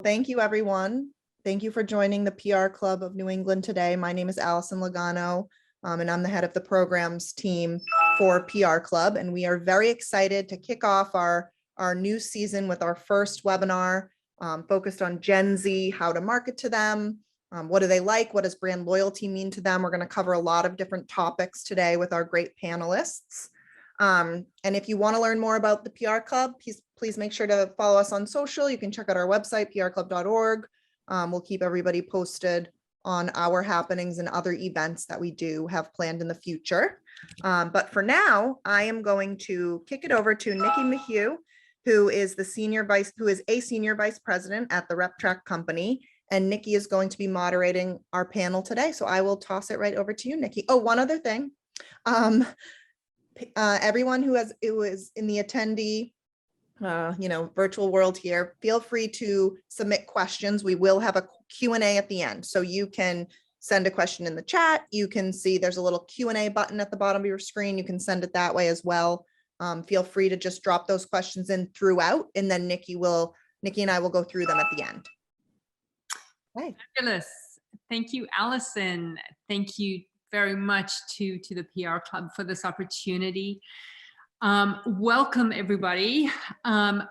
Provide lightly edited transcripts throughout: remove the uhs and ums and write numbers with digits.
Thank you, everyone. Thank you for joining the PR Club of New England today. My name is Allison Logano, and I'm the head of the programs team for PR Club. And we are very excited to kick off our new season with our first webinar focused on Gen Z, how to market to them, what do they like, what does brand loyalty mean to them. We're going to cover a lot of different topics today with our great panelists. And if you want to learn more about the PR Club, please make sure to follow us on social. You can check out our website, prclub.org. We'll keep everybody posted on our happenings and other events that we do have planned in the future. But for now, I am going to kick it over to Nicky McHugh, who is a senior vice president at the RepTrak company. And Nicky is going to be moderating our panel today. So I will toss it right over to you, Nicky. Oh, one other thing. Everyone who is in the attendee virtual world here, feel free to submit questions. We will have a Q&A at the end. So you can send a question in the chat. You can see there's a little Q&A button at the bottom of your screen. You can send it that way as well. Feel free to just drop those questions in throughout, and then Nicky and I will go through them at the end. Okay. Fabulous. Thank you, Allison. Thank you very much to the PR Club for this opportunity. Welcome, everybody.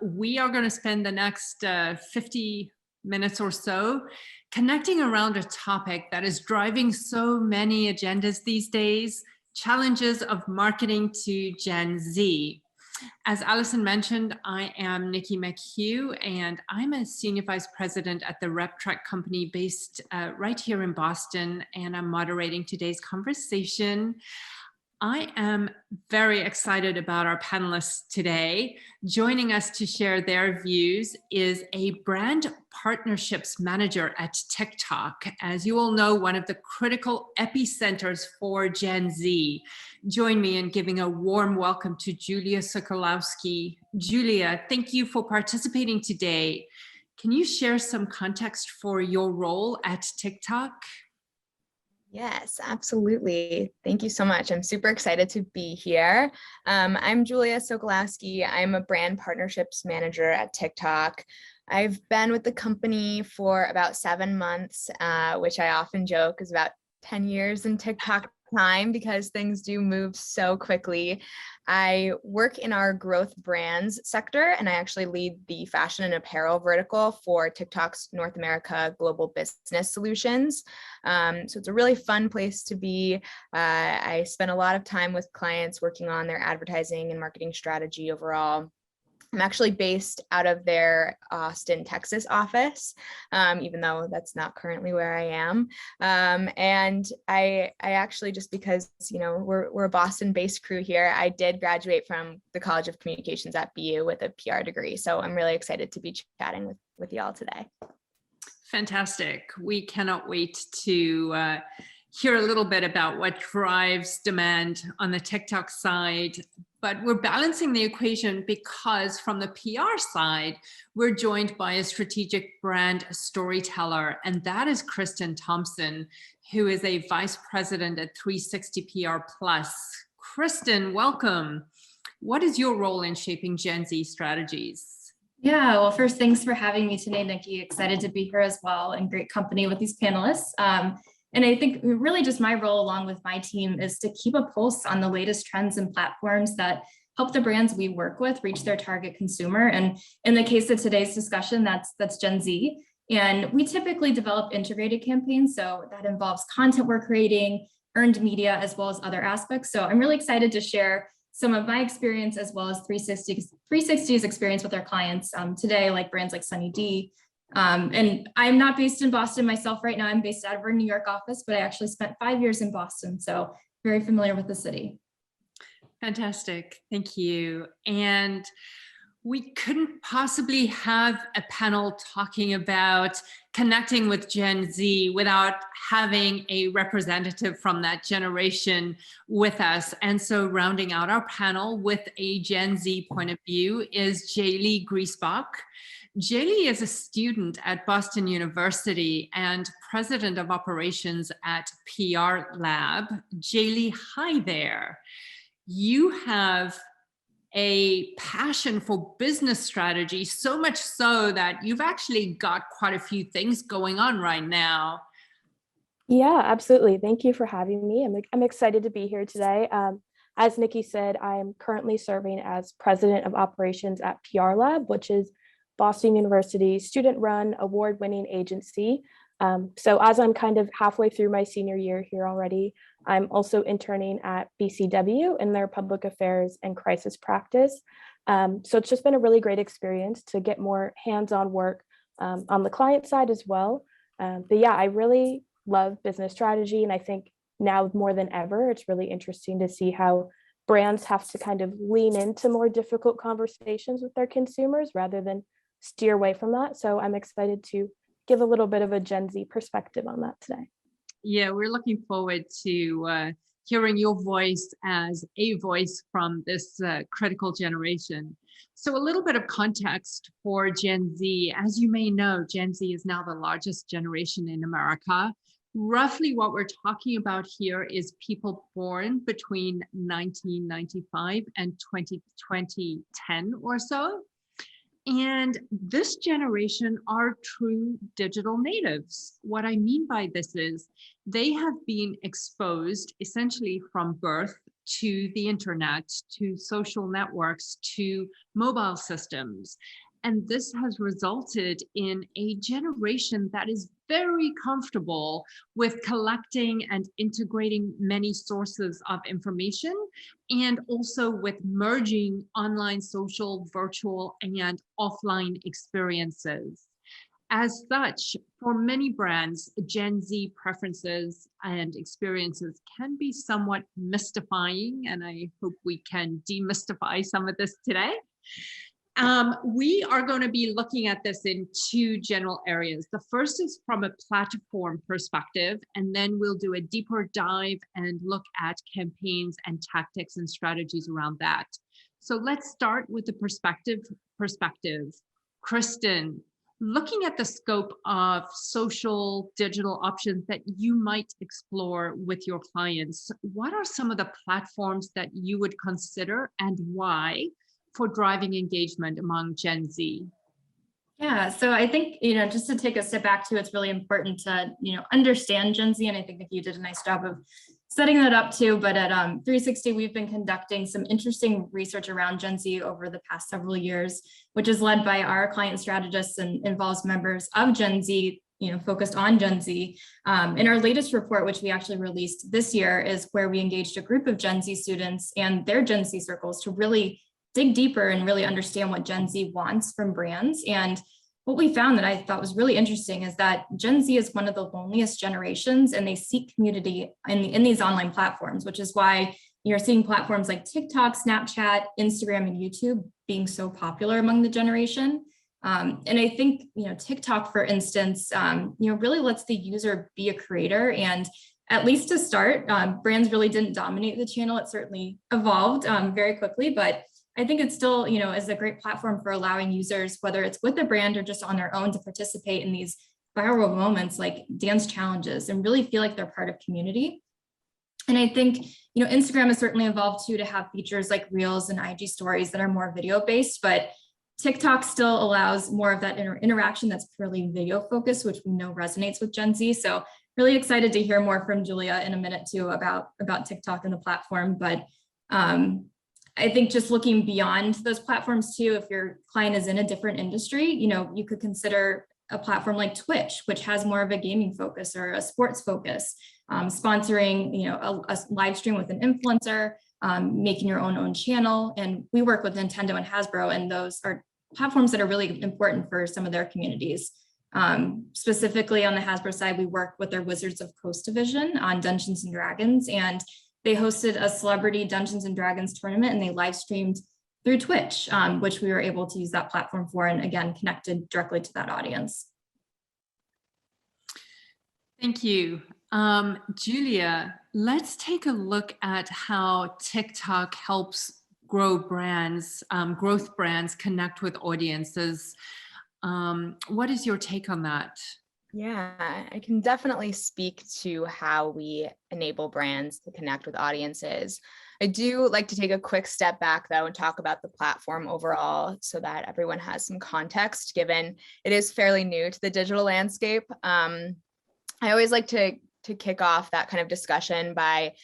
We are going to spend the next 50 minutes or so connecting around a topic that is driving so many agendas these days, challenges of marketing to Gen Z. As Allison mentioned, I am Nicky McHugh, and I'm a senior vice president at the RepTrak company based right here in Boston, and I'm moderating today's conversation. I am very excited about our panelists today. Joining us to share their views is a brand partnerships manager at TikTok. As you all know, one of the critical epicenters for Gen Z. Join me in giving a warm welcome to Julia Sokolowski. Julia, thank you for participating today. Can you share some context for your role at TikTok? Yes, absolutely. Thank you so much. I'm super excited to be here. I'm Julia Sokolowski. I'm a brand partnerships manager at TikTok. I've been with the company for about 7 months, which I often joke is about 10 years in TikTok time because things do move so quickly. I work in our growth brands sector, and I actually lead the fashion and apparel vertical for TikTok's North America Global Business Solutions. So it's a really fun place to be. I spend a lot of time with clients working on their advertising and marketing strategy overall. I'm actually based out of their Austin, Texas office, even though that's not currently where I am. And I actually, just because, we're a Boston-based crew here, I did graduate from the College of Communications at BU with a PR degree. So I'm really excited to be chatting with y'all today. Fantastic. We cannot wait to hear a little bit about what drives demand on the TikTok side. But we're balancing the equation because from the PR side, we're joined by a strategic brand storyteller, and that is Kristen Thompson, who is a vice president at 360 PR Plus. Kristen, welcome. What is your role in shaping Gen Z strategies? Yeah, well, first, thanks for having me today, Nicky. Excited to be here as well, and great company with these panelists. And I think really just my role along with my team is to keep a pulse on the latest trends and platforms that help the brands we work with reach their target consumer. And in the case of today's discussion, that's Gen Z. And we typically develop integrated campaigns. So that involves content we're creating, earned media, as well as other aspects. So I'm really excited to share some of my experience as well as 360's experience with our clients today, like brands like Sunny D. And I'm not based in Boston myself right now. I'm based out of our New York office, but I actually spent 5 years in Boston, so very familiar with the city. Fantastic. Thank you. And we couldn't possibly have a panel talking about connecting with Gen Z without having a representative from that generation with us. And so rounding out our panel with a Gen Z point of view is Jali Griesbach. Jali is a student at Boston University and president of operations at PRLab. Jali, hi there. You have a passion for business strategy, so much so that you've actually got quite a few things going on right now. Yeah, absolutely. Thank you for having me. I'm excited to be here today. As Nikki said, I'm currently serving as president of operations at PRLab, which is Boston University's student-run, award-winning agency. So as I'm kind of halfway through my senior year here already, I'm also interning at BCW in their public affairs and crisis practice. So it's just been a really great experience to get more hands-on work on the client side as well. But yeah, I really love business strategy. And I think now more than ever, it's really interesting to see how brands have to kind of lean into more difficult conversations with their consumers rather than steer away from that. So I'm excited to give a little bit of a Gen Z perspective on that today. Yeah, we're looking forward to hearing your voice as a voice from this critical generation. So a little bit of context for Gen Z. As you may know, Gen Z is now the largest generation in America. Roughly what we're talking about here is people born between 1995 and 2010 or so. And this generation are true digital natives. What I mean by this is they have been exposed essentially from birth to the internet, to social networks, to mobile systems. And this has resulted in a generation that is very comfortable with collecting and integrating many sources of information, and also with merging online, social, virtual, and offline experiences. As such, for many brands, Gen Z preferences and experiences can be somewhat mystifying, and I hope we can demystify some of this today. We are going to be looking at this in two general areas. The first is from a platform perspective, and then we'll do a deeper dive and look at campaigns and tactics and strategies around that. So let's start with the perspective. Kristen, looking at the scope of social digital options that you might explore with your clients, what are some of the platforms that you would consider and why for driving engagement among Gen Z? Yeah, so I think, just to take a step back too, it's really important to, understand Gen Z. And I think that you did a nice job of setting that up too. But at 360, we've been conducting some interesting research around Gen Z over the past several years, which is led by our client strategists and involves members of Gen Z, focused on Gen Z. In our latest report, which we actually released this year, is where we engaged a group of Gen Z students and their Gen Z circles to really dig deeper and really understand what Gen Z wants from brands. And what we found that I thought was really interesting is that Gen Z is one of the loneliest generations, and they seek community in these online platforms, which is why you're seeing platforms like TikTok, Snapchat, Instagram, and YouTube being so popular among the generation. And I think, TikTok, for instance, really lets the user be a creator. And at least to start, brands really didn't dominate the channel. It certainly evolved very quickly, but I think it's still, is a great platform for allowing users, whether it's with a brand or just on their own, to participate in these viral moments like dance challenges and really feel like they're part of community. And I think, Instagram has certainly evolved too, to have features like Reels and IG stories that are more video based, but TikTok still allows more of that interaction that's purely video focused, which we know resonates with Gen Z. So really excited to hear more from Julia in a minute too about TikTok and the platform. But I think just looking beyond those platforms too, if your client is in a different industry, you could consider a platform like Twitch, which has more of a gaming focus or a sports focus, sponsoring, a live stream with an influencer, making your own channel. And we work with Nintendo and Hasbro, and those are platforms that are really important for some of their communities. Specifically on the Hasbro side, we work with their Wizards of Coast division on Dungeons and Dragons, and they hosted a celebrity Dungeons and Dragons tournament, and they live streamed through Twitch, which we were able to use that platform for, and again, connected directly to that audience. Thank you. Julia, let's take a look at how TikTok helps growth brands connect with audiences. What is your take on that? Yeah, I can definitely speak to how we enable brands to connect with audiences. I do like to take a quick step back though and talk about the platform overall so that everyone has some context, given it is fairly new to the digital landscape. I always like to kick off that kind of discussion by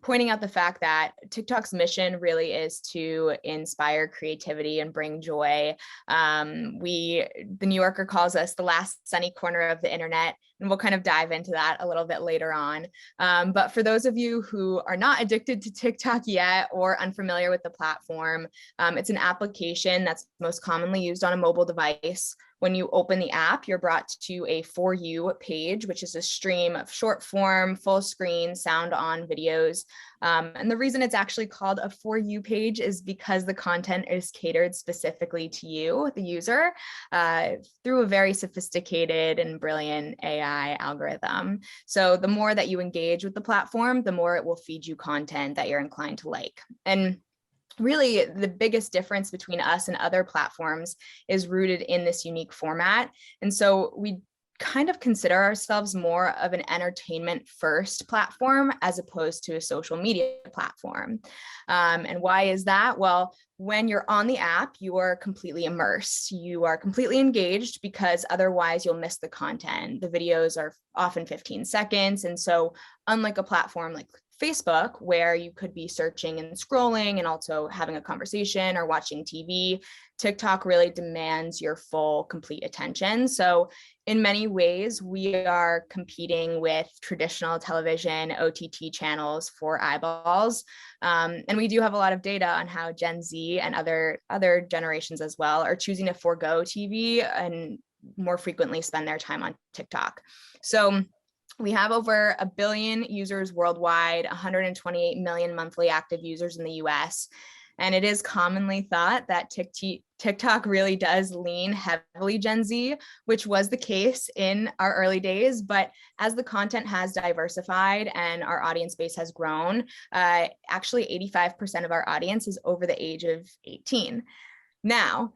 pointing out the fact that TikTok's mission really is to inspire creativity and bring joy. The New Yorker calls us the last sunny corner of the internet, and we'll kind of dive into that a little bit later on. But for those of you who are not addicted to TikTok yet or unfamiliar with the platform, it's an application that's most commonly used on a mobile device. When you open the app, you're brought to a For You page, which is a stream of short form, full screen, sound on videos. And the reason it's actually called a For You page is because the content is catered specifically to you, the user, through a very sophisticated and brilliant AI algorithm. So the more that you engage with the platform, the more it will feed you content that you're inclined to like. And really, the biggest difference between us and other platforms is rooted in this unique format. And so we kind of consider ourselves more of an entertainment first platform as opposed to a social media platform. And why is that? Well, when you're on the app, you are completely immersed. You are completely engaged because otherwise you'll miss the content. The videos are often 15 seconds. And so unlike a platform like Facebook, where you could be searching and scrolling and also having a conversation or watching TV, TikTok really demands your full, complete attention. So in many ways, we are competing with traditional television, OTT channels for eyeballs. And we do have a lot of data on how Gen Z and other generations as well are choosing to forego TV and more frequently spend their time on TikTok. So we have over 1 billion users worldwide, 128 million monthly active users in the US. And it is commonly thought that TikTok really does lean heavily Gen Z, which was the case in our early days. But as the content has diversified and our audience base has grown, actually 85% of our audience is over the age of 18. Now,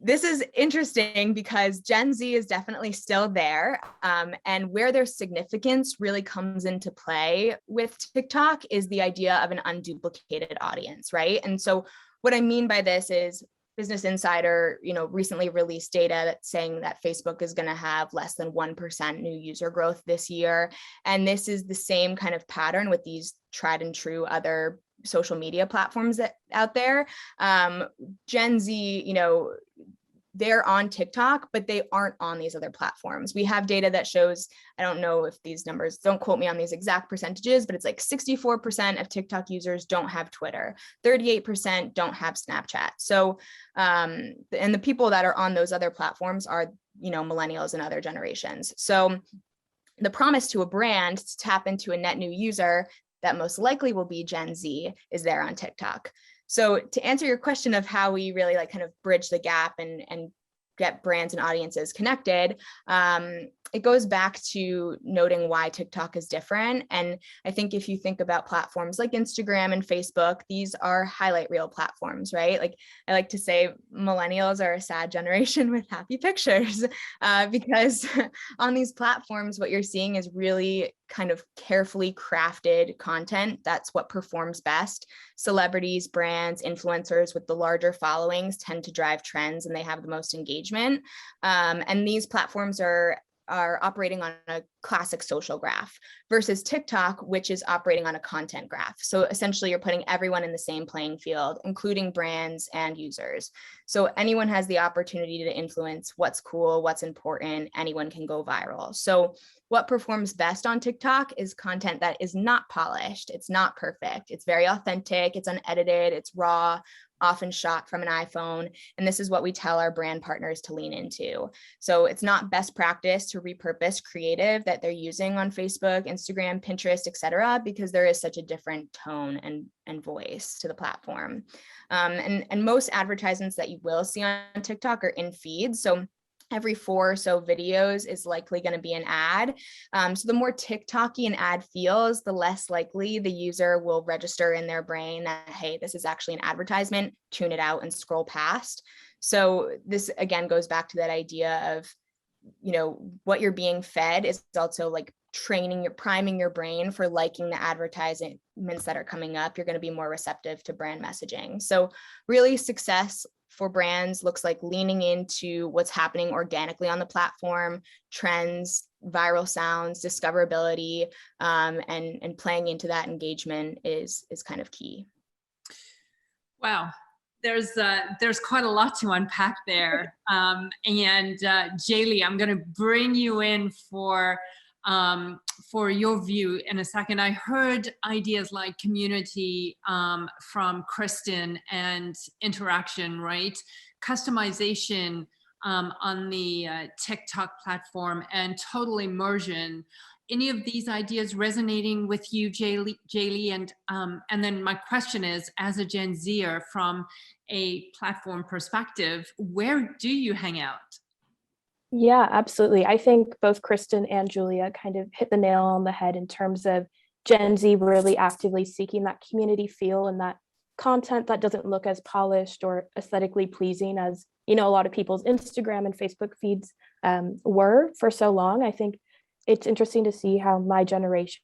this is interesting because Gen Z is definitely still there. And where their significance really comes into play with TikTok is the idea of an unduplicated audience, right? And so what I mean by this is Business Insider, recently released data that's saying that Facebook is going to have less than 1% new user growth this year. And this is the same kind of pattern with these tried and true other social media platforms that out there. Gen Z, they're on TikTok, but they aren't on these other platforms. We have data that shows, I don't know if these numbers, don't quote me on these exact percentages, but it's like 64% of TikTok users don't have Twitter, 38% don't have Snapchat. So, and the people that are on those other platforms are, millennials and other generations. So the promise to a brand to tap into a net new user that most likely will be Gen Z is there on TikTok. So to answer your question of how we really kind of bridge the gap and get brands and audiences connected, it goes back to noting why TikTok is different. And I think if you think about platforms like Instagram and Facebook, these are highlight reel platforms, right? Like I like to say millennials are a sad generation with happy pictures because on these platforms, what you're seeing is really kind of carefully crafted content. That's what performs best. Celebrities, brands, influencers with the larger followings tend to drive trends and they have the most engagement. And these platforms are operating on a classic social graph versus TikTok, which is operating on a content graph. So essentially you're putting everyone in the same playing field, including brands and users. So anyone has the opportunity to influence what's cool, what's important, anyone can go viral. So what performs best on TikTok is content that is not polished. It's not perfect. It's very authentic. It's unedited. It's raw, often shot from an iPhone. And this is what we tell our brand partners to lean into. So it's not best practice to repurpose creative that they're using on Facebook, Instagram, Pinterest, et cetera, because there is such a different tone and voice to the platform. And most advertisements that you will see on TikTok are in feeds. So every 4 or so videos is likely going to be an ad. So the more TikTok-y an ad feels, the less likely the user will register in their brain that, hey, this is actually an advertisement, tune it out and scroll past. So this again goes back to that idea of, what you're being fed is also like priming your brain for liking the advertisements that are coming up, you're going to be more receptive to brand messaging. So really, success for brands looks like leaning into what's happening organically on the platform, trends, viral sounds, discoverability, and playing into that engagement is kind of key. Wow. There's quite a lot to unpack there. Jali, I'm going to bring you in for your view in a second. I heard ideas like community from Kristen and interaction, right? Customization on the TikTok platform and total immersion. Any of these ideas resonating with you, Jali? And then my question is, as a Gen Zer from a platform perspective, where do you hang out? Yeah, absolutely. I think both Kristen and Julia kind of hit the nail on the head in terms of Gen Z really actively seeking that community feel and that content that doesn't look as polished or aesthetically pleasing as, a lot of people's Instagram and Facebook feeds were for so long. I think it's interesting to see how my generation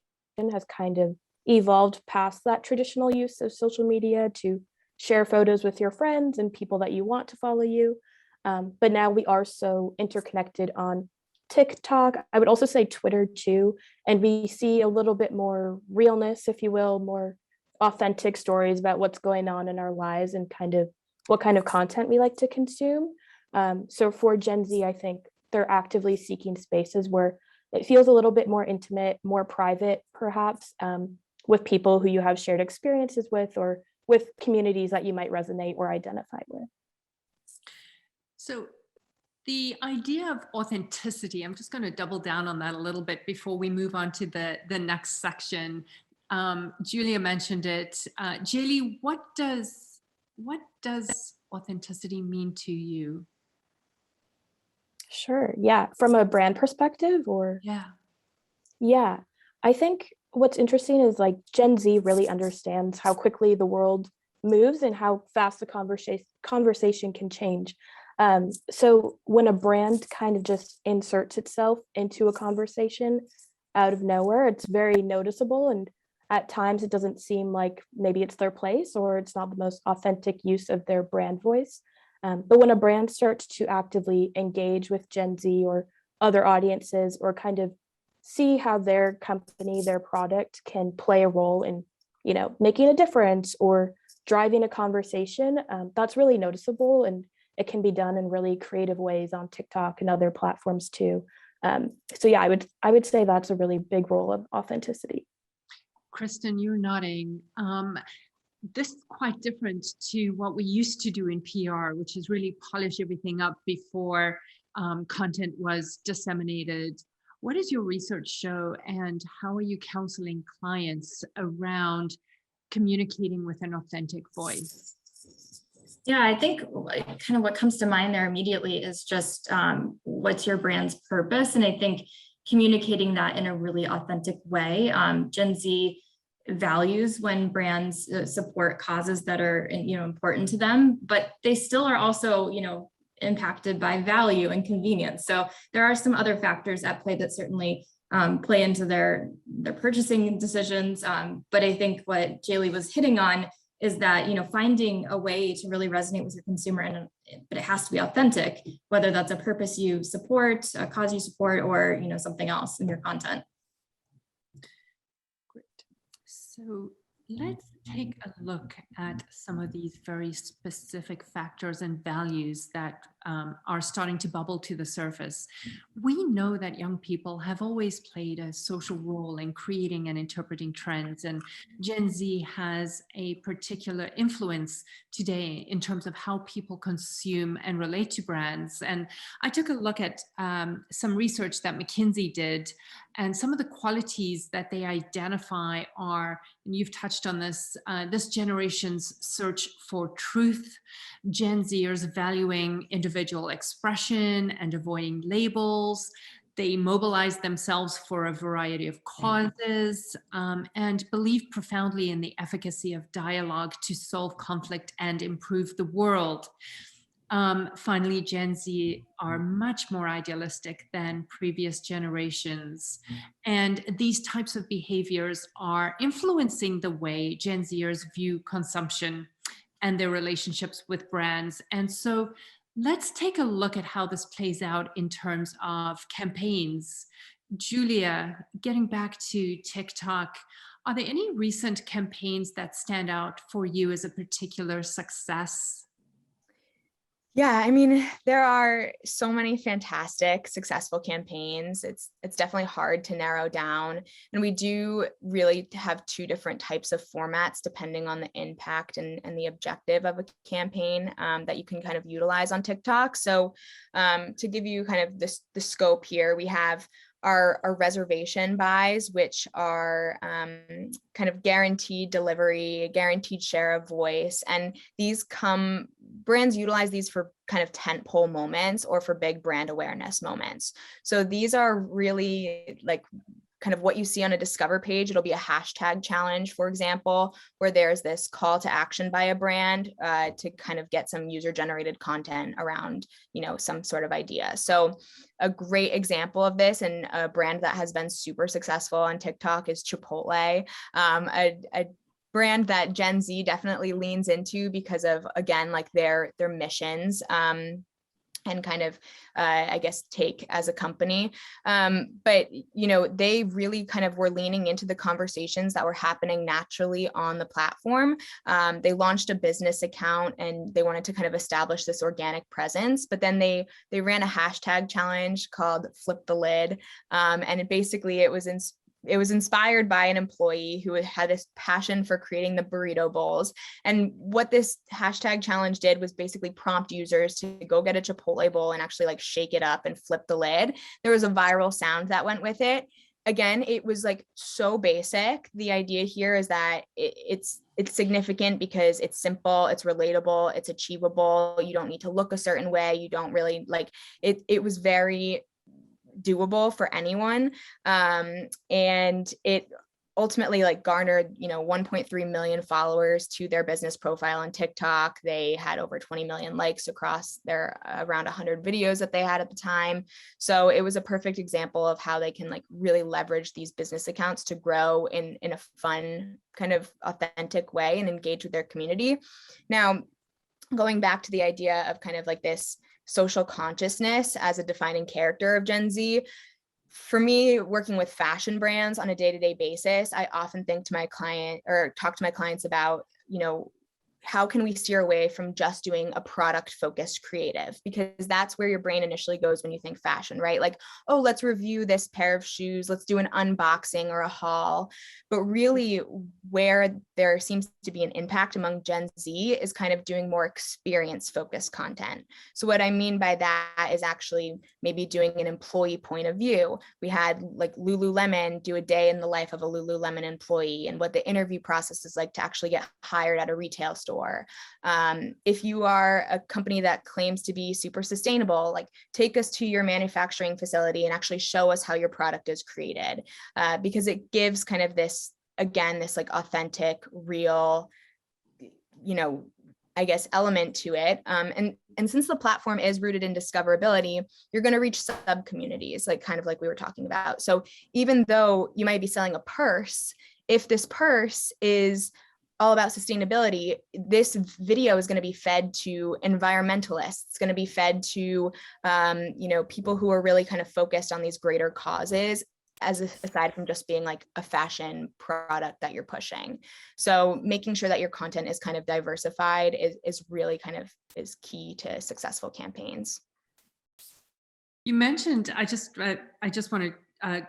has kind of evolved past that traditional use of social media to share photos with your friends and people that you want to follow you. But now we are so interconnected on TikTok. I would also say Twitter too. And we see a little bit more realness, if you will, more authentic stories about what's going on in our lives and kind of what kind of content we like to consume. So for Gen Z, I think they're actively seeking spaces where it feels a little bit more intimate, more private, perhaps, with people who you have shared experiences with or with communities that you might resonate or identify with. So the idea of authenticity, I'm just going to double down on that a little bit before we move on to the next section. Julia mentioned it. Jali, what does authenticity mean to you? Sure. Yeah. From a brand perspective or? Yeah. I think what's interesting is like Gen Z really understands how quickly the world moves and how fast the conversation can change. So when a brand kind of just inserts itself into a conversation out of nowhere, it's very noticeable. And at times it doesn't seem like maybe it's their place or it's not the most authentic use of their brand voice. But when a brand starts to actively engage with Gen Z or other audiences or kind of see how their company, their product can play a role in, making a difference or driving a conversation, that's really noticeable. And it can be done in really creative ways on TikTok and other platforms too. So yeah, I would say that's a really big role of authenticity. Kristen, you're nodding. This is quite different to what we used to do in PR, which is really polish everything up before content was disseminated. What does your research show, and how are you counseling clients around communicating with an authentic voice? Yeah, I think kind of what comes to mind there immediately is just what's your brand's purpose? And I think communicating that in a really authentic way. Gen Z values when brands support causes that are important to them, but they still are also impacted by value and convenience. So there are some other factors at play that certainly play into their purchasing decisions. But I think what Jali was hitting on is that finding a way to really resonate with your consumer, but it has to be authentic, whether that's a purpose you support, a cause you support, or something else in your content. Great. So let's take a look at some of these very specific factors and values that are starting to bubble to the surface. We know that young people have always played a social role in creating and interpreting trends, and Gen Z has a particular influence today in terms of how people consume and relate to brands. And I took a look at some research that McKinsey did, and some of the qualities that they identify are, and you've touched on this, this generation's search for truth, Gen Zers valuing individual expression and avoiding labels. They mobilize themselves for a variety of causes and believe profoundly in the efficacy of dialogue to solve conflict and improve the world. finally, Gen Z are much more idealistic than previous generations. And these types of behaviors are influencing the way Gen Zers view consumption and their relationships with brands. And so let's take a look at how this plays out in terms of campaigns. Julia, getting back to TikTok, are there any recent campaigns that stand out for you as a particular success? Yeah, I mean, there are so many fantastic, successful campaigns. It's definitely hard to narrow down. And we do really have two different types of formats depending on the impact and the objective of a campaign that you can kind of utilize on TikTok. So to give you kind of the scope here, we have our reservation buys, which are kind of guaranteed delivery, guaranteed share of voice. And brands utilize these for kind of tentpole moments or for big brand awareness moments. So these are really like kind of what you see on a discover page. It'll be a hashtag challenge, for example, where there's this call to action by a brand to kind of get some user generated content around, some sort of idea. So a great example of this and a brand that has been super successful on TikTok is Chipotle, a brand that Gen Z definitely leans into because of, again, like their missions and kind of, I guess, take as a company. But, they really kind of were leaning into the conversations that were happening naturally on the platform. They launched a business account and they wanted to kind of establish this organic presence, but then they ran a hashtag challenge called Flip the Lid. And it was inspired by an employee who had this passion for creating the burrito bowls. And what this hashtag challenge did was basically prompt users to go get a Chipotle bowl and actually like shake it up and flip the lid. There was a viral sound that went with it. Again, it was like so basic. The idea here is that it's significant because it's simple, it's relatable, it's achievable. You don't need to look a certain way. You don't really like it. It was very doable for anyone. And it ultimately like garnered, 1.3 million followers to their business profile on TikTok. They had over 20 million likes across their around 100 videos that they had at the time. So it was a perfect example of how they can like really leverage these business accounts to grow in a fun, kind of authentic way and engage with their community. Now, going back to the idea of kind of like this social consciousness as a defining character of Gen Z. For me, working with fashion brands on a day-to-day basis, I often think to my client or talk to my clients about, how can we steer away from just doing a product focused creative? Because that's where your brain initially goes when you think fashion, right? Like, oh, let's review this pair of shoes. Let's do an unboxing or a haul. But really where there seems to be an impact among Gen Z is kind of doing more experience focused content. So what I mean by that is actually maybe doing an employee point of view. We had like Lululemon do a day in the life of a Lululemon employee and what the interview process is like to actually get hired at a retail store. If you are a company that claims to be super sustainable, like take us to your manufacturing facility and actually show us how your product is created, because it gives kind of this, again, this like authentic, real, I guess, element to it. And since the platform is rooted in discoverability, you're going to reach sub communities, like kind of like we were talking about. So even though you might be selling a purse, if this purse is all about sustainability, this video is going to be fed to environmentalists. It's going to be fed to, people who are really kind of focused on these greater causes, aside from just being like a fashion product that you're pushing. So making sure that your content is kind of diversified is really kind of is key to successful campaigns. You mentioned, I just want to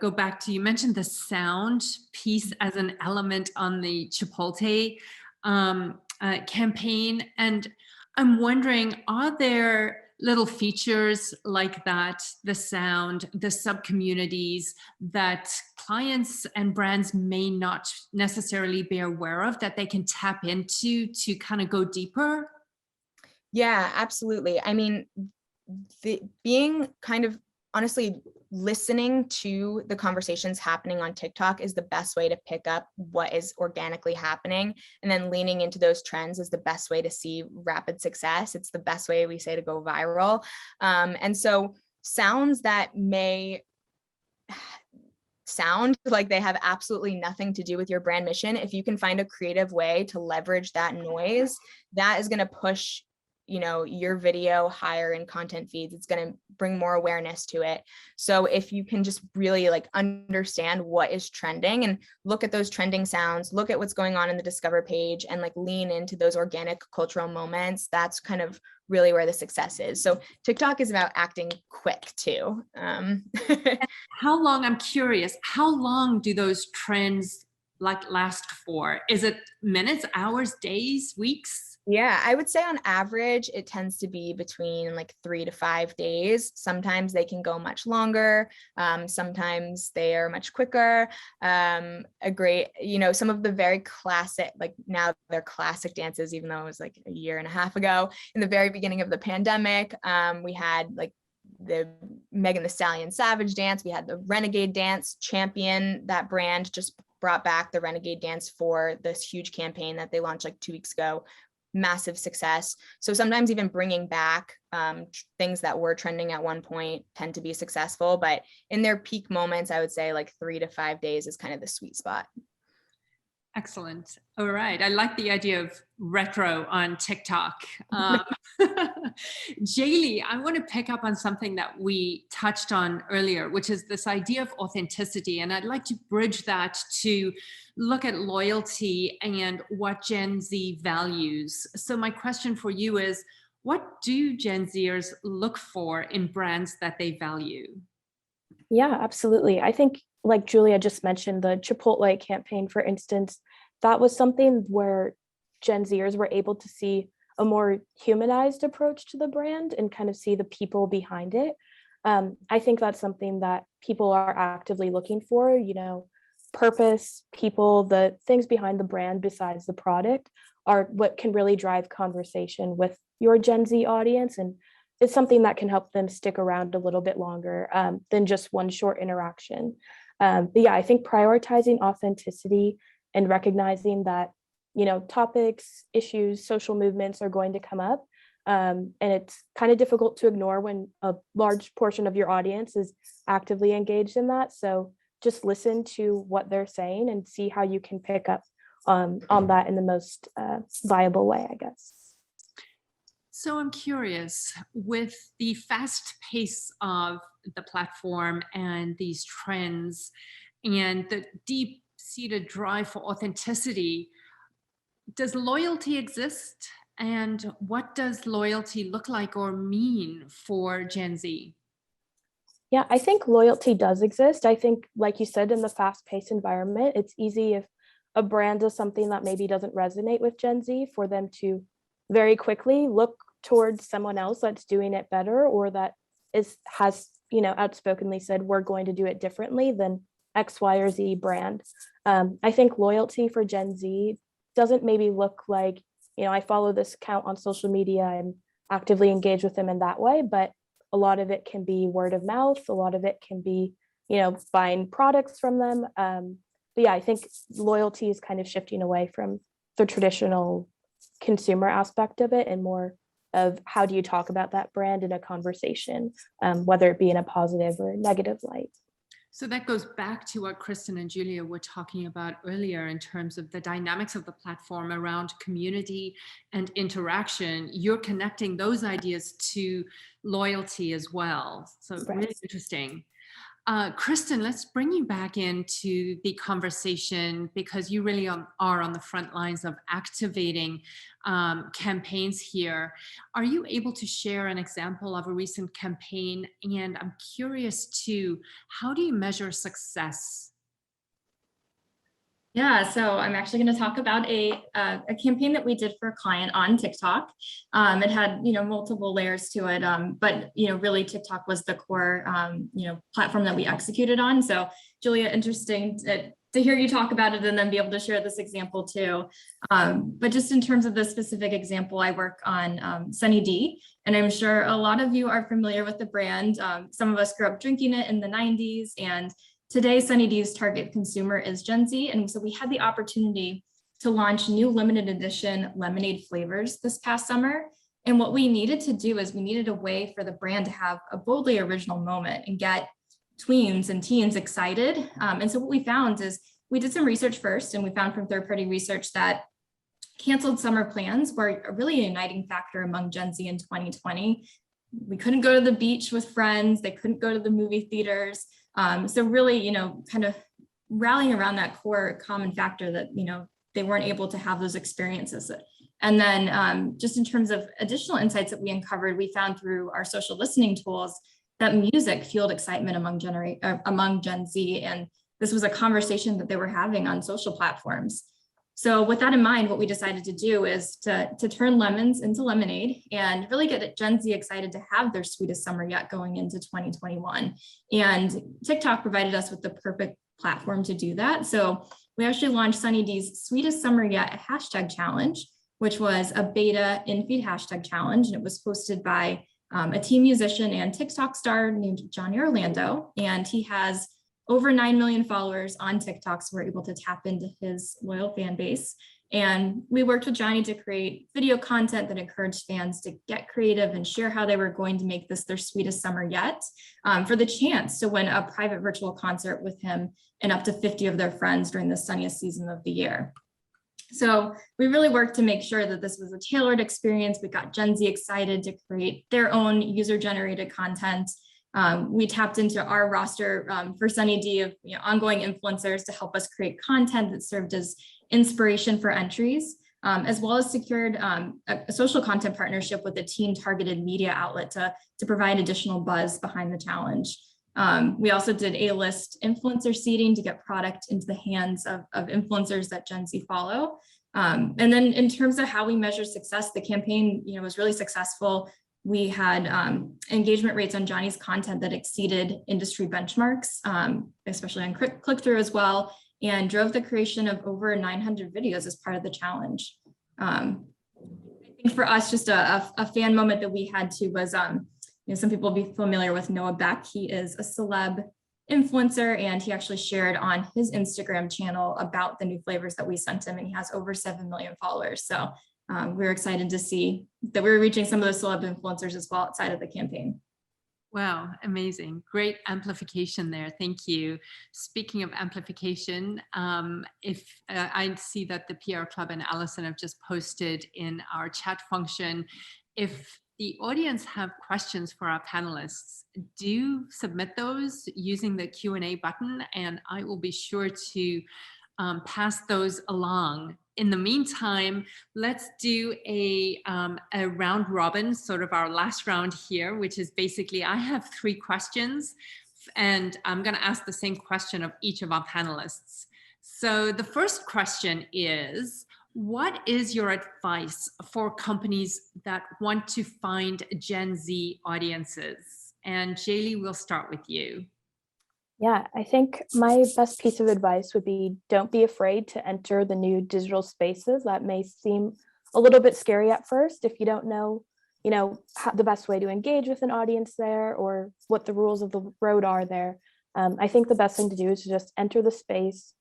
go back to, you mentioned the sound piece as an element on the Chipotle campaign. And I'm wondering, are there little features like that, the sound, the sub-communities that clients and brands may not necessarily be aware of that they can tap into to kind of go deeper? Yeah, absolutely. I mean, being kind of, honestly, listening to the conversations happening on TikTok is the best way to pick up what is organically happening. And then leaning into those trends is the best way to see rapid success. It's the best way, we say, to go viral. And so sounds that may sound like they have absolutely nothing to do with your brand mission, if you can find a creative way to leverage that noise, that is going to push, you know, your video higher in content feeds. It's going to bring more awareness to it. So if you can just really like understand what is trending and look at those trending sounds, look at what's going on in the Discover page, and like lean into those organic cultural moments, that's kind of really where the success is. So TikTok is about acting quick too. How long, I'm curious, how long do those trends like last for? Is it minutes, hours, days, weeks? Yeah, I would say on average, it tends to be between like 3 to 5 days. Sometimes they can go much longer. Sometimes they are much quicker. A great, you know, some of the very classic, like now they're classic dances, even though it was like a year and a half ago, in the very beginning of the pandemic, we had like the Megan Thee Stallion Savage dance. We had the Renegade dance. Champion, that brand, just brought back the Renegade dance for this huge campaign that they launched like 2 weeks ago. Massive success. So sometimes even bringing back things that were trending at one point tend to be successful, but in their peak moments, I would say like 3 to 5 days is kind of the sweet spot. Excellent. All right. I like the idea of retro on TikTok. Jali, I want to pick up on something that we touched on earlier, which is this idea of authenticity. And I'd like to bridge that to look at loyalty and what Gen Z values. So my question for you is, what do Gen Zers look for in brands that they value? Yeah, absolutely. I think, like Julia just mentioned, the Chipotle campaign, for instance, that was something where Gen Zers were able to see a more humanized approach to the brand and kind of see the people behind it. I think that's something that people are actively looking for, you know, purpose, people, the things behind the brand besides the product are what can really drive conversation with your Gen Z audience. And it's something that can help them stick around a little bit longer than just one short interaction. But yeah, I think prioritizing authenticity and recognizing that, you know, topics, issues, social movements are going to come up. And it's kind of difficult to ignore when a large portion of your audience is actively engaged in that. So just listen to what they're saying and see how you can pick up on that in the most viable way, I guess. So I'm curious, with the fast pace of the platform and these trends and the deep-seated drive for authenticity, does loyalty exist? And what does loyalty look like or mean for Gen Z? Yeah, I think loyalty does exist. I think, like you said, in the fast-paced environment, it's easy if a brand does something that maybe doesn't resonate with Gen Z for them to very quickly look towards someone else that's doing it better, or that has, you know, outspokenly said, we're going to do it differently than X, Y, or Z brand. I think loyalty for Gen Z doesn't maybe look like, you know, I follow this account on social media and actively engage with them in that way, but a lot of it can be word of mouth. A lot of it can be, you know, buying products from them. But yeah, I think loyalty is kind of shifting away from the traditional consumer aspect of it and more of how do you talk about that brand in a conversation, whether it be in a positive or negative light. So that goes back to what Kristen and Julia were talking about earlier in terms of the dynamics of the platform around community and interaction. You're connecting those ideas to loyalty as well. So Right. Really interesting. Kristen, let's bring you back into the conversation because you really are on the front lines of activating campaigns here. Are you able to share an example of a recent campaign? And I'm curious too, how do you measure success? Yeah, so I'm actually going to talk about a campaign that we did for a client on TikTok. It had, you know, multiple layers to it, but, you know, really TikTok was the core, you know, platform that we executed on. So Julia, interesting to hear you talk about it and then be able to share this example too. But just in terms of the specific example, I work on Sunny D, and I'm sure a lot of you are familiar with the brand. Some of us grew up drinking it in the 90s, and today Sunny D's target consumer is Gen Z. And so we had the opportunity to launch new limited edition lemonade flavors this past summer. And what we needed to do is we needed a way for the brand to have a boldly original moment and get tweens and teens excited. And so what we found is we did some research first, and we found from third-party research that canceled summer plans were a really uniting factor among Gen Z in 2020. We couldn't go to the beach with friends. They couldn't go to the movie theaters. So really, kind of rallying around that core common factor that, they weren't able to have those experiences. And then just in terms of additional insights that we uncovered, we found through our social listening tools that music fueled excitement among Gen Z. And this was a conversation that they were having on social platforms. So with that in mind, what we decided to do is to turn lemons into lemonade and really get Gen Z excited to have their sweetest summer yet going into 2021. And TikTok provided us with the perfect platform to do that. So we actually launched Sunny D's Sweetest Summer Yet hashtag challenge, which was a beta in-feed hashtag challenge. And it was hosted by a teen musician and TikTok star named Johnny Orlando. And he has over 9 million followers on TikTok, so we're able to tap into his loyal fan base. And we worked with Johnny to create video content that encouraged fans to get creative and share how they were going to make this their sweetest summer yet, for the chance to win a private virtual concert with him and up to 50 of their friends during the sunniest season of the year. So we really worked to make sure that this was a tailored experience. We got Gen Z excited to create their own user-generated content. We tapped into our roster for Sunny D of ongoing influencers to help us create content that served as inspiration for entries, as well as secured a social content partnership with a teen targeted media outlet to provide additional buzz behind the challenge. We also did A-list influencer seeding to get product into the hands of influencers that Gen Z follow. And then in terms of how we measure success, the campaign was really successful. We had engagement rates on Johnny's content that exceeded industry benchmarks, especially on click-through as well, and drove the creation of over 900 videos as part of the challenge. I think for us, just a fan moment that we had too was, some people will be familiar with Noah Beck. He is a celeb influencer, and he actually shared on his Instagram channel about the new flavors that we sent him, and he has over 7 million followers. So we were excited to see that we were reaching some of those celeb influencers as well outside of the campaign. Wow, amazing. Great amplification there. Thank you. Speaking of amplification, I see that the PR Club and Allison have just posted in our chat function. If the audience have questions for our panelists, do submit those using the Q&A button, and I will be sure to pass those along. In the meantime, let's do a round robin, sort of our last round here, which is basically, I have 3 questions, and I'm gonna ask the same question of each of our panelists. So the first question is, what is your advice for companies that want to find Gen Z audiences? And Jali, we'll start with you. Yeah, I think my best piece of advice would be, don't be afraid to enter the new digital spaces. That may seem a little bit scary at first if you don't know, how the best way to engage with an audience there or what the rules of the road are there. I think the best thing to do is to just enter the space,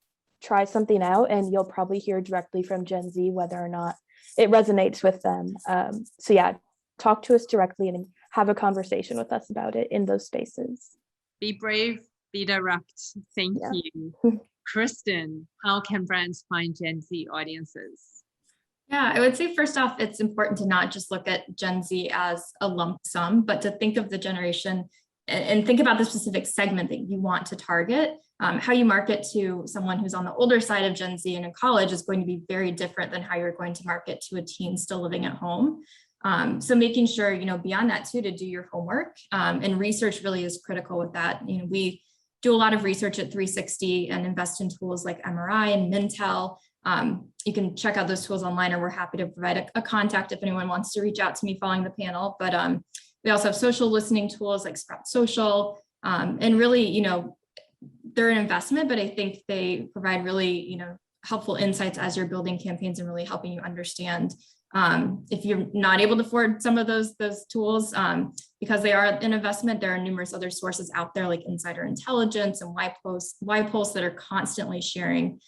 try something out, and you'll probably hear directly from Gen Z whether or not it resonates with them. So yeah, talk to us directly and have a conversation with us about it in those spaces. Be brave. Be direct. Thank you. Kristen, how can brands find Gen Z audiences? Yeah, I would say first off, it's important to not just look at Gen Z as a lump sum, but to think of the generation and think about the specific segment that you want to target. How you market to someone who's on the older side of Gen Z and in college is going to be very different than how you're going to market to a teen still living at home. So making sure, beyond that too, to do your homework, and research really is critical with that. We do a lot of research at 360 and invest in tools like MRI and Mintel. You can check out those tools online, or we're happy to provide a contact if anyone wants to reach out to me following the panel. But we also have social listening tools like Sprout Social, and really, they're an investment, but I think they provide really, helpful insights as you're building campaigns and really helping you understand if you're not able to afford some of those tools, because they are an investment. There are numerous other sources out there like Insider Intelligence and YPulse that are constantly sharing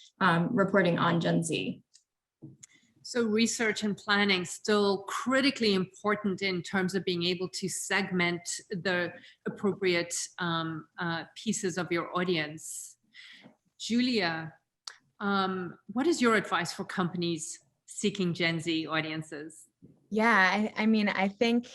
reporting on Gen Z. So research and planning still critically important in terms of being able to segment the appropriate pieces of your audience. Julia, what is your advice for companies seeking Gen Z audiences? Yeah, I mean, I think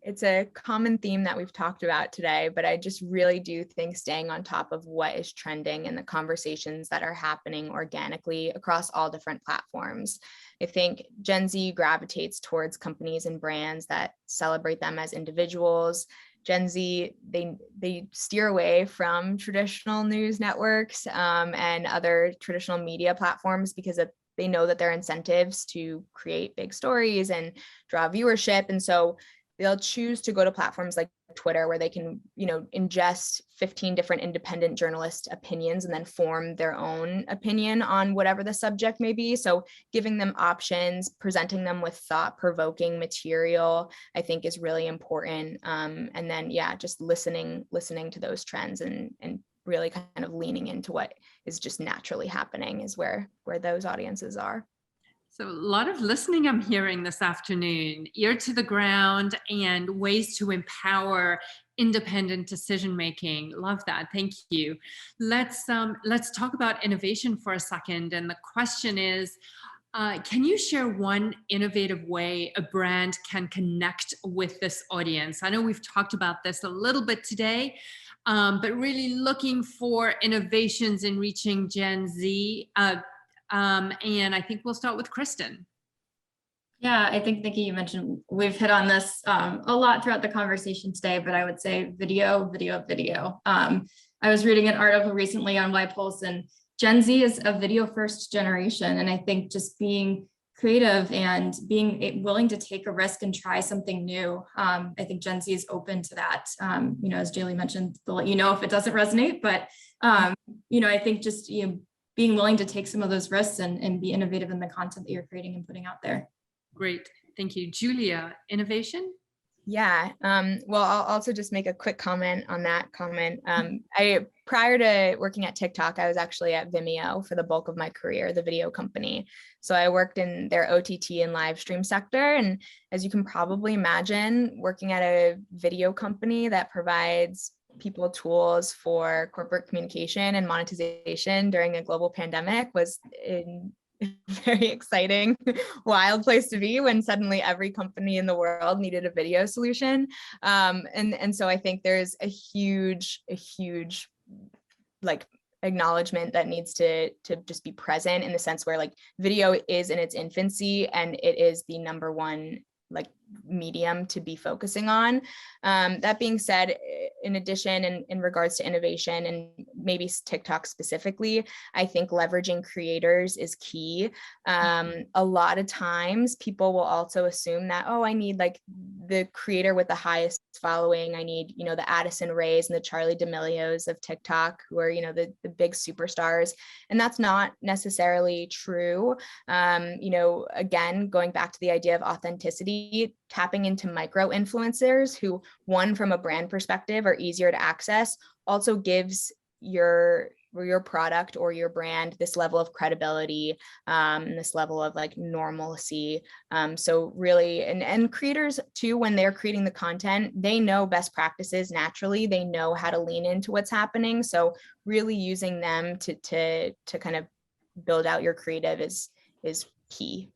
it's a common theme that we've talked about today, but I just really do think staying on top of what is trending and the conversations that are happening organically across all different platforms. I think Gen Z gravitates towards companies and brands that celebrate them as individuals. Gen Z, they steer away from traditional news networks and other traditional media platforms because they know that there are incentives to create big stories and draw viewership. And so they'll choose to go to platforms like Twitter, where they can, ingest 15 different independent journalist opinions and then form their own opinion on whatever the subject may be. So giving them options, presenting them with thought-provoking material, I think is really important. And then, just listening to those trends and really kind of leaning into what is just naturally happening is where those audiences are. So a lot of listening I'm hearing this afternoon, ear to the ground and ways to empower independent decision-making. Love that, thank you. Let's talk about innovation for a second. And the question is, can you share one innovative way a brand can connect with this audience? I know we've talked about this a little bit today, but really looking for innovations in reaching Gen Z. And I think we'll start with Kristen. Yeah, I think, Nicky, you mentioned we've hit on this a lot throughout the conversation today, but I would say video. I was reading an article recently on YPulse, and Gen Z is a video first generation. And I think just being creative and being willing to take a risk and try something new. I think Gen Z is open to that. As Jali mentioned, they'll let you know if it doesn't resonate, but I think just, being willing to take some of those risks and be innovative in the content that you're creating and putting out there. Great, thank you. Julia, innovation? Yeah, well, I'll also just make a quick comment on that comment. Prior to working at TikTok, I was actually at Vimeo for the bulk of my career, the video company. So I worked in their OTT and live stream sector. And as you can probably imagine, working at a video company that provides people tools for corporate communication and monetization during a global pandemic was a very exciting, wild place to be when suddenly every company in the world needed a video solution. And so I think there's a huge like acknowledgement that needs to just be present in the sense where like video is in its infancy and it is the number one like medium to be focusing on. That being said, in addition, in regards to innovation and maybe TikTok specifically, I think leveraging creators is key. A lot of times people will also assume that, oh, I need like the creator with the highest following. I need, the Addison Rays and the Charli D'Amelios of TikTok, who are, the big superstars. And that's not necessarily true. Again, going back to the idea of authenticity, tapping into micro influencers who, one, from a brand perspective, are easier to access, also gives your product or your brand this level of credibility, this level of like normalcy. So really, and creators too, when they're creating the content, they know best practices naturally. They know how to lean into what's happening. So really using them to kind of build out your creative is key.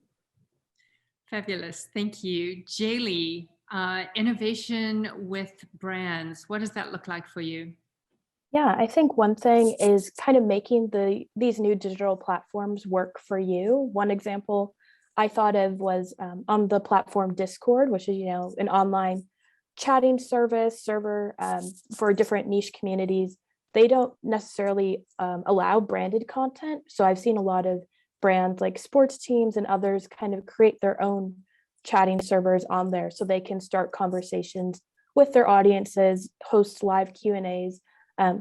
Fabulous, thank you. Jali, innovation with brands, what does that look like for you? Yeah, I think one thing is kind of making these new digital platforms work for you. One example I thought of was on the platform Discord, which is, an online chatting server for different niche communities. They don't necessarily allow branded content. So I've seen a lot of brands like sports teams and others kind of create their own chatting servers on there so they can start conversations with their audiences, host live Q&As.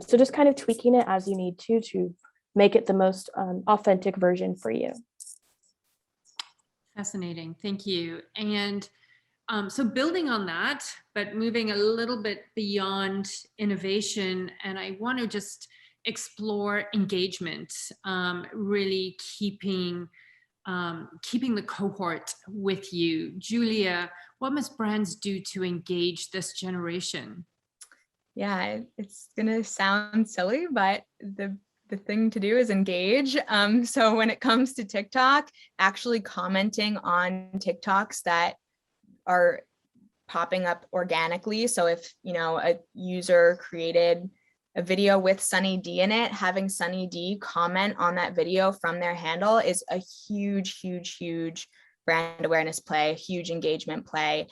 So just kind of tweaking it as you need to make it the most authentic version for you. Fascinating. Thank you. And so building on that, but moving a little bit beyond innovation, and I want to just explore engagement, really keeping the cohort with you. Julia, what must brands do to engage this generation? Yeah, it's gonna sound silly, but the thing to do is engage. So when it comes to TikTok, actually commenting on TikToks that are popping up organically. So if, you know, a user created a video with Sunny D in it, having Sunny D comment on that video from their handle is a huge, huge, huge brand awareness play, huge engagement play.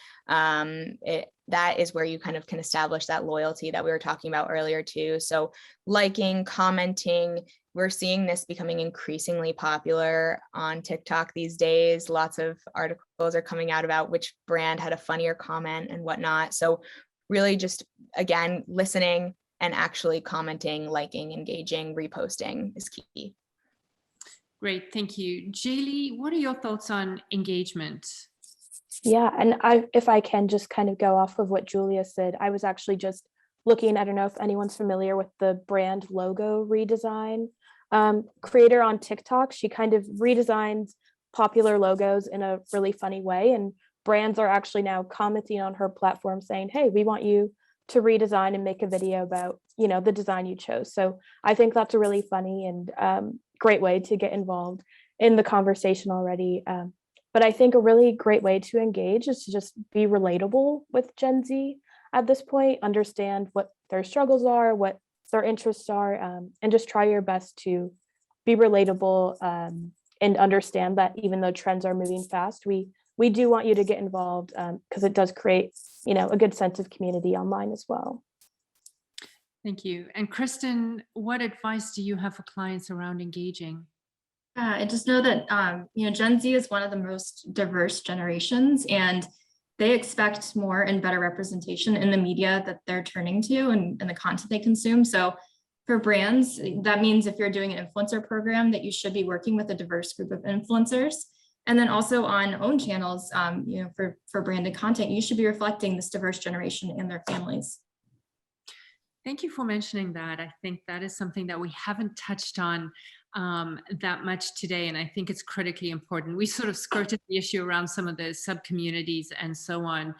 That is where you kind of can establish that loyalty that we were talking about earlier too. So liking, commenting, we're seeing this becoming increasingly popular on TikTok these days. Lots of articles are coming out about which brand had a funnier comment and whatnot. So really just, again, listening and actually commenting, liking, engaging, reposting is key. Great, thank you. Jali, what are your thoughts on engagement? Yeah, and if I can just kind of go off of what Julia said, I was actually just looking, I don't know if anyone's familiar with the brand logo redesign creator on TikTok. She kind of redesigns popular logos in a really funny way, and brands are actually now commenting on her platform saying, hey, we want you to redesign and make a video about, you know, the design you chose. So I think that's a really funny and great way to get involved in the conversation already. But I think a really great way to engage is to just be relatable with Gen Z at this point, understand what their struggles are, what their interests are, and just try your best to be relatable and understand that even though trends are moving fast, we do want you to get involved because it does create, you know, a good sense of community online as well. Thank you. And Kristen, what advice do you have for clients around engaging? I just know that, Gen Z is one of the most diverse generations, and they expect more and better representation in the media that they're turning to and the content they consume. So for brands, that means if you're doing an influencer program, that you should be working with a diverse group of influencers. And then also on own channels, for branded content, you should be reflecting this diverse generation and their families. Thank you for mentioning that. I think that is something that we haven't touched on that much today, and I think it's critically important. We sort of skirted the issue around some of the sub-communities and so on.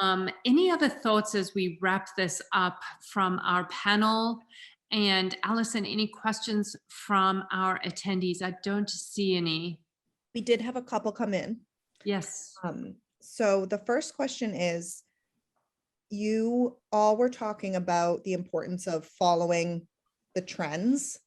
Mm-hmm. Any other thoughts as we wrap this up from our panel? And Allison, any questions from our attendees? I don't see any. We did have a couple come in. Yes. So the first question is, you all were talking about the importance of following the trends,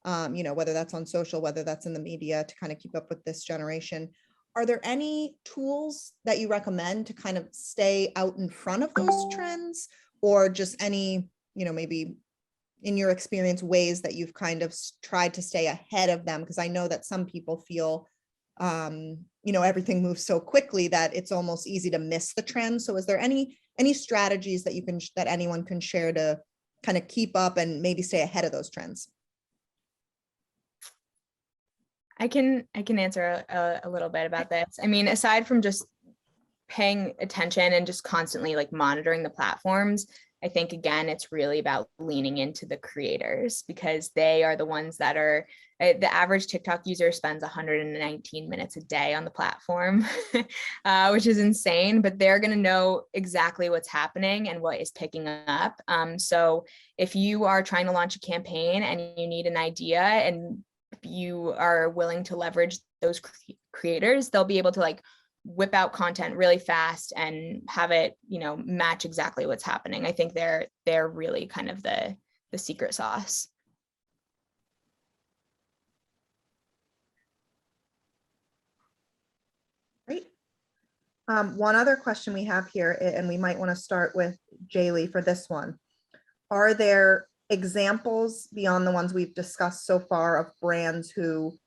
whether that's on social, whether that's in the media, to kind of keep up with this generation. Are there any tools that you recommend to kind of stay out in front of those trends, or just any, maybe in your experience, ways that you've kind of tried to stay ahead of them? Because I know that some people feel, everything moves so quickly that it's almost easy to miss the trend. So is there any strategies that that anyone can share to kind of keep up and maybe stay ahead of those trends? I can answer a little bit about this. I mean, aside from just paying attention and just constantly like monitoring the platforms, I think, again, it's really about leaning into the creators, because they are the ones that are, the average TikTok user spends 119 minutes a day on the platform, which is insane, but they're going to know exactly what's happening and what is picking up. So if you are trying to launch a campaign and you need an idea and you are willing to leverage those creators, they'll be able to like whip out content really fast and have it, match exactly what's happening. I think they're really kind of the secret sauce. Great. One other question we have here, and we might want to start with Jali for this one. Are there examples beyond the ones we've discussed so far of brands who,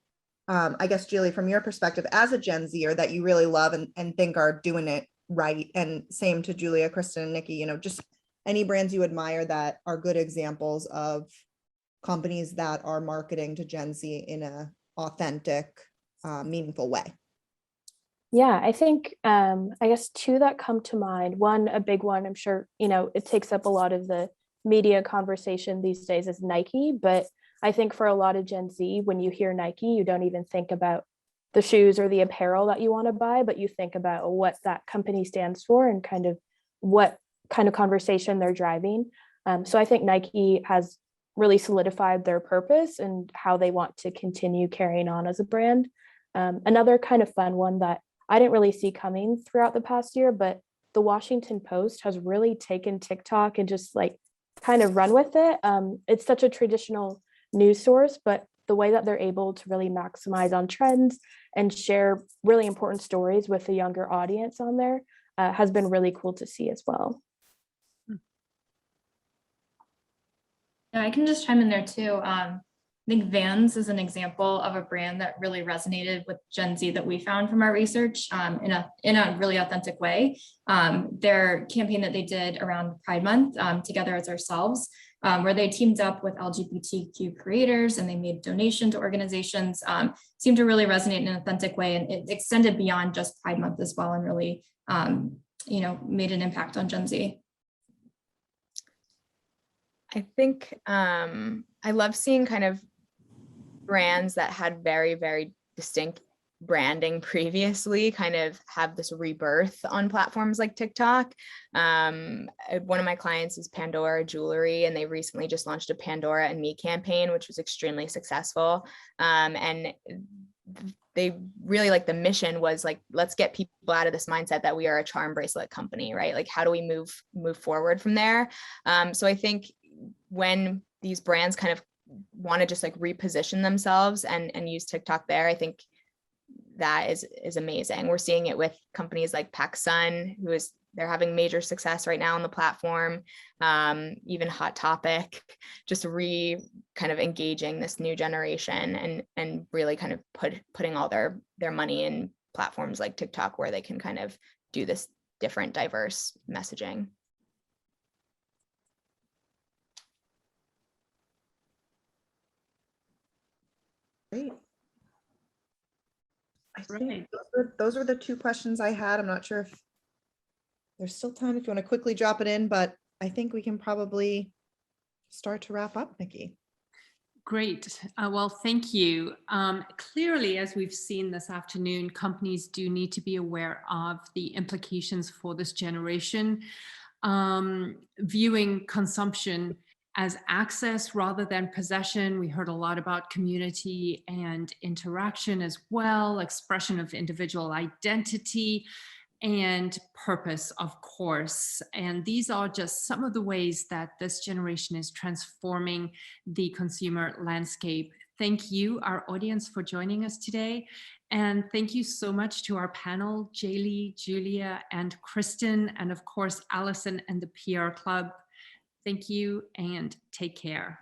I guess, Jali, from your perspective as a Gen Zer, that you really love and think are doing it right? And same to Julia, Kristen, and Nicky, just any brands you admire that are good examples of companies that are marketing to Gen Z in a authentic, meaningful way. Yeah, I think, I guess two that come to mind. One, a big one, I'm sure, it takes up a lot of the media conversation these days is Nike, but I think for a lot of Gen Z, when you hear Nike, you don't even think about the shoes or the apparel that you want to buy, but you think about what that company stands for and kind of what kind of conversation they're driving. So I think Nike has really solidified their purpose and how they want to continue carrying on as a brand. Another kind of fun one that I didn't really see coming throughout the past year, but the Washington Post has really taken TikTok and just like kind of run with it. It's such a traditional news source, but the way that they're able to really maximize on trends and share really important stories with the younger audience on there has been really cool to see as well. Yeah, I can just chime in there too. I think Vans is an example of a brand that really resonated with Gen Z that we found from our research in a really authentic way. Their campaign that they did around Pride Month, Together as Ourselves, where they teamed up with LGBTQ creators and they made donation to organizations, seemed to really resonate in an authentic way, and it extended beyond just Pride Month as well, and really, made an impact on Gen Z. I think I love seeing kind of brands that had very, very distinct branding previously kind of have this rebirth on platforms like TikTok. One of my clients is Pandora Jewelry, and they recently just launched a Pandora and Me campaign, which was extremely successful. And they really, like, the mission was like, let's get people out of this mindset that we are a charm bracelet company, right? Like, how do we move forward from there? So I think when these brands kind of want to just like reposition themselves and use TikTok there, I think that is amazing. We're seeing it with companies like PacSun, they're having major success right now on the platform. Even Hot Topic, just kind of engaging this new generation and really kind of putting all their money in platforms like TikTok, where they can kind of do this different, diverse messaging. Great. I think Right. those are the two questions I had. I'm not sure if there's still time if you want to quickly drop it in, but I think we can probably start to wrap up, Nikki. Great. Well, thank you. Clearly, as we've seen this afternoon, companies do need to be aware of the implications for this generation, viewing consumption as access rather than possession. We heard a lot about community and interaction as well, expression of individual identity and purpose, of course. And these are just some of the ways that this generation is transforming the consumer landscape. Thank you, our audience, for joining us today. And thank you so much to our panel, Jali, Julia, and Kristen, and of course, Allison and the PR Club. Thank you and take care.